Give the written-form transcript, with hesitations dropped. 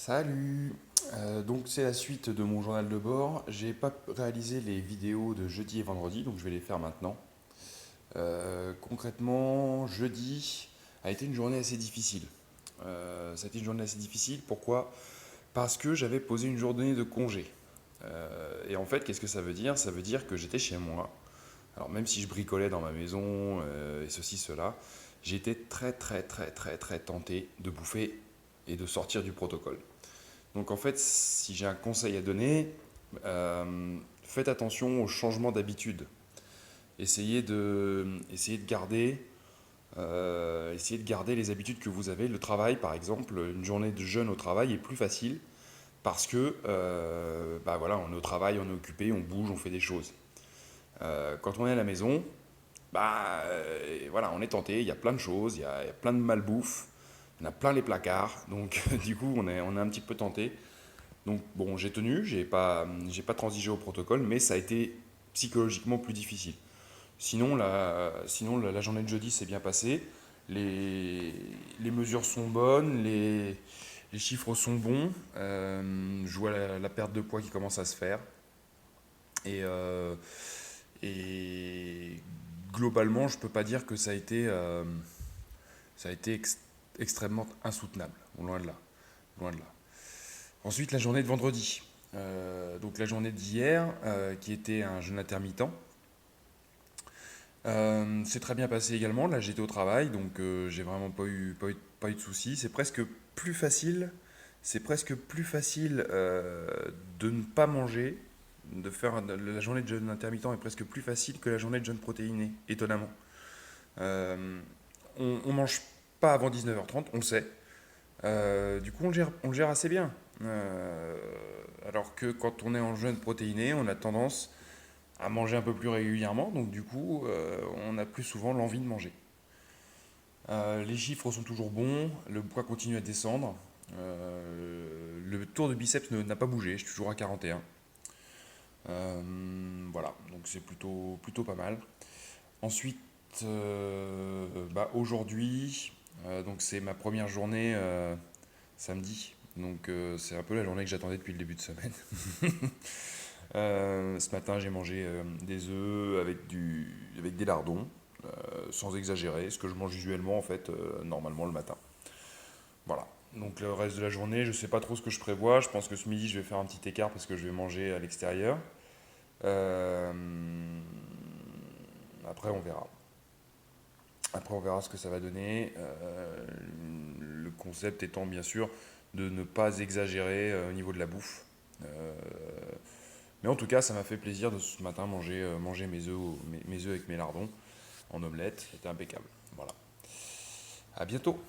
Salut! Donc c'est la suite de mon journal de bord. J'ai pas réalisé les vidéos de jeudi et vendredi, donc je vais les faire maintenant. Concrètement, jeudi a été une journée assez difficile. Ça a été une journée assez difficile, pourquoi? Parce que j'avais posé une journée de congé. Et en fait, qu'est-ce que ça veut dire? Ça veut dire que j'étais chez moi. Alors même si je bricolais dans ma maison et ceci, cela, j'étais très très très très très tenté de bouffer et de sortir du protocole. Donc en fait, si j'ai un conseil à donner, faites attention au changement d'habitude. Essayez de garder les habitudes que vous avez. Le travail, par exemple, une journée de jeûne au travail est plus facile parce que bah voilà, on est au travail, on est occupé, on bouge, on fait des choses. Quand on est à la maison, voilà, on est tenté, il y a plein de choses, il y a plein de malbouffe, on a plein les placards, donc du coup on est un petit peu tenté. Donc bon, j'ai tenu, j'ai pas transigé au protocole, mais ça a été psychologiquement plus difficile. Sinon la journée de jeudi s'est bien passée. Les, les mesures sont bonnes, les chiffres sont bons. Je vois la perte de poids qui commence à se faire. Et, euh, et globalement, je peux pas dire que ça a été extrêmement insoutenable. Bon, loin de là. Loin de là. Ensuite, la journée de vendredi. Donc la journée d'hier, qui était un jeûne intermittent. C'est très bien passé également. Là, j'étais au travail, donc j'ai vraiment pas eu de soucis. C'est presque plus facile de ne pas manger, la journée de jeûne intermittent est presque plus facile que la journée de jeûne protéiné, étonnamment. Euh, on mange pas avant 19h30, on le sait. Du coup, on le gère assez bien. Alors que quand on est en jeûne protéiné, on a tendance à manger un peu plus régulièrement, donc du coup, on a plus souvent l'envie de manger. Les chiffres sont toujours bons, le poids continue à descendre. Le tour de biceps n'a pas bougé, je suis toujours à 41. Voilà, donc c'est plutôt pas mal. Ensuite, aujourd'hui, donc c'est ma première journée samedi. Donc c'est un peu la journée que j'attendais depuis le début de semaine. Ce matin, j'ai mangé des œufs avec des lardons, sans exagérer, ce que je mange usuellement en fait, normalement le matin. Voilà. Donc le reste de la journée, je ne sais pas trop ce que je prévois. Je pense que ce midi, je vais faire un petit écart parce que je vais manger à l'extérieur. Euh, Après, on verra. Après, on verra ce que ça va donner. Le concept étant bien sûr de ne pas exagérer au niveau de la bouffe. Euh, mais en tout cas, ça m'a fait plaisir de ce matin manger mes œufs avec mes lardons en omelette. C'était impeccable. Voilà. À bientôt.